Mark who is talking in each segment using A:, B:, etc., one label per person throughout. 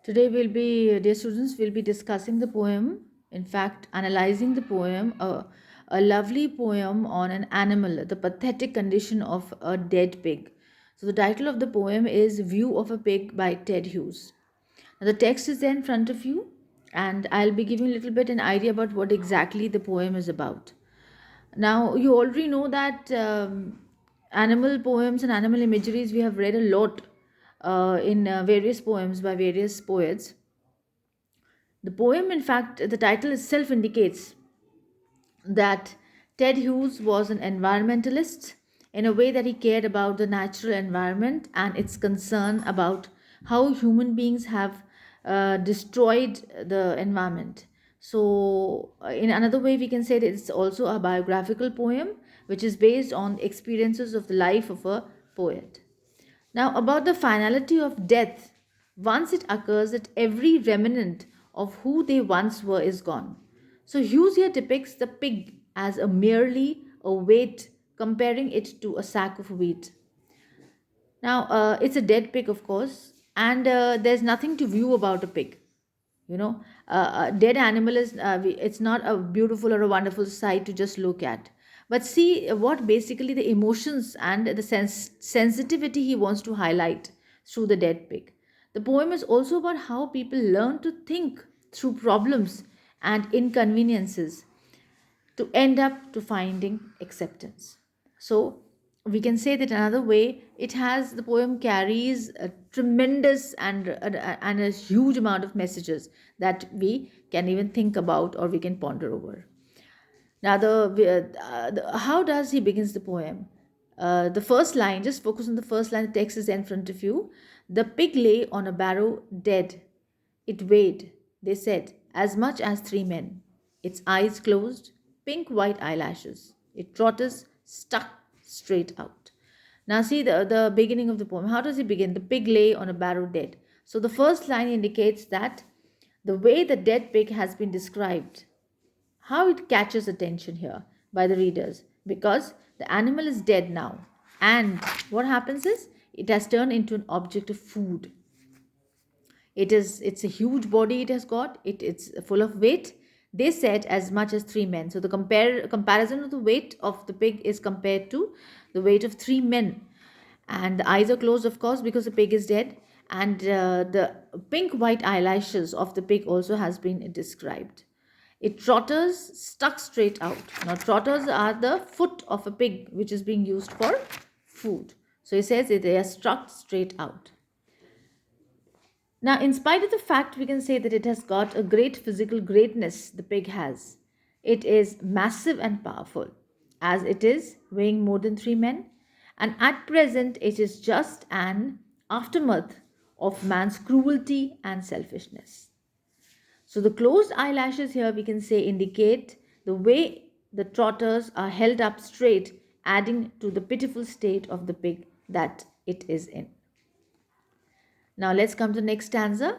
A: Today dear students, we'll be discussing the poem, in fact, analyzing the poem, a lovely poem on an animal, the pathetic condition of a dead pig. So the title of the poem is View of a Pig by Ted Hughes. Now, the text is there in front of you, and I'll be giving a little bit an idea about what exactly the poem is about. Now, you already know that animal poems and animal imageries we have read a lot in various poems by various poets. The poem, in fact, the title itself indicates that Ted Hughes was an environmentalist in a way that he cared about the natural environment and its concern about how human beings have destroyed the environment. So, in another way, we can say that it's also a biographical poem which is based on experiences of the life of a poet. Now, about the finality of death, once it occurs that every remnant of who they once were is gone. So, Hughes here depicts the pig as a merely a weight, comparing it to a sack of wheat. Now, it's a dead pig, of course, and there's nothing to view about a pig. A dead animal is it's not a beautiful or a wonderful sight to just look at, but see what basically the emotions and the sensitivity he wants to highlight through the dead pig. The poem is also about how people learn to think through problems and inconveniences to end up to finding acceptance. So we can say that another way it has the poem carries a tremendous and a huge amount of messages that we can even think about or we can ponder over. Now how does he begins the poem? The first line, just focus on the first line, the text is in front of you. The pig lay on a barrow dead. It weighed, they said, as much as three men. Its eyes closed, pink white eyelashes. Its trotters stuck straight out. Now, see the beginning of the poem. How does it begin? The pig lay on a barrow dead. So, the first line indicates that the way the dead pig has been described, how it catches attention here by the readers, because the animal is dead now. And what happens is it has turned into an object of food. It's a huge body it has got. It's full of weight. They said as much as three men. So the comparison of the weight of the pig is compared to the weight of three men. And the eyes are closed, of course, because the pig is dead. And the pink white eyelashes of the pig also has been described. It trotters stuck straight out. Now trotters are the foot of a pig which is being used for food. So he says they are struck straight out. Now, in spite of the fact we can say that it has got a great physical greatness, the pig has. It is massive and powerful, as it is weighing more than three men, and at present it is just an aftermath of man's cruelty and selfishness. So, the closed eyelashes here we can say indicate the way the trotters are held up straight, adding to the pitiful state of the pig that it is in. Now let's come to the next stanza.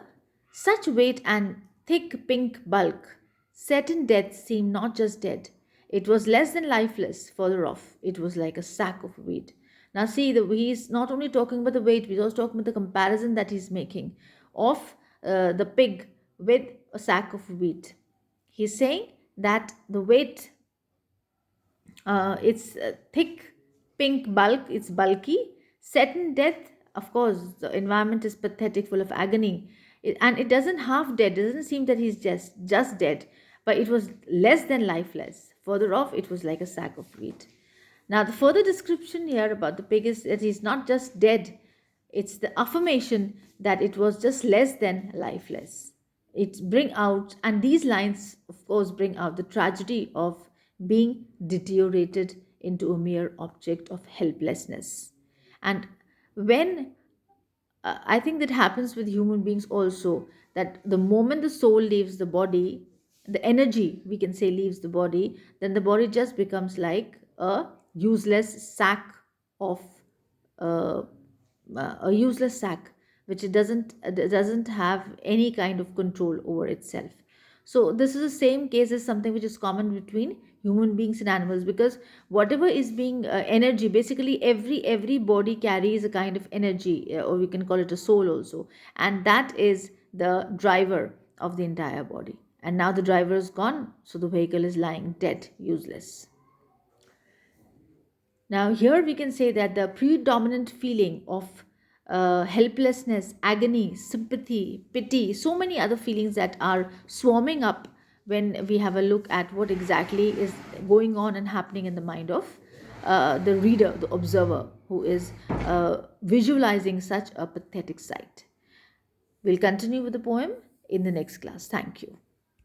A: Such weight and thick pink bulk, set in death, seemed not just dead. It was less than lifeless, further off. It was like a sack of wheat. Now see, he's not only talking about the weight, he's also talking about the comparison that he's making of the pig with a sack of wheat. He's saying that the weight, it's thick, pink bulk, it's bulky. Set in death, of course, the environment is pathetic, full of agony. And it doesn't half dead, it doesn't seem that he's just dead, but it was less than lifeless. Further off, it was like a sack of wheat. Now, the further description here about the pig is that he's not just dead, it's the affirmation that it was just less than lifeless. It bring out, and these lines, of course, bring out the tragedy of being deteriorated into a mere object of helplessness. And when I think that happens with human beings also, that the moment the soul leaves the body, the energy we can say leaves the body, then the body just becomes like a useless sack of uh, a useless sack which it doesn't have any kind of control over itself. So this is the same case as something which is common between human beings and animals, because whatever is being energy, basically every body carries a kind of energy, or we can call it a soul also, and that is the driver of the entire body. And now the driver is gone, so the vehicle is lying dead, useless. Now, here we can say that the predominant feeling of helplessness, agony, sympathy, pity, so many other feelings that are swarming up when we have a look at what exactly is going on and happening in the mind of the reader, the observer, who is visualizing such a pathetic sight. We'll continue with the poem in the next class. Thank you.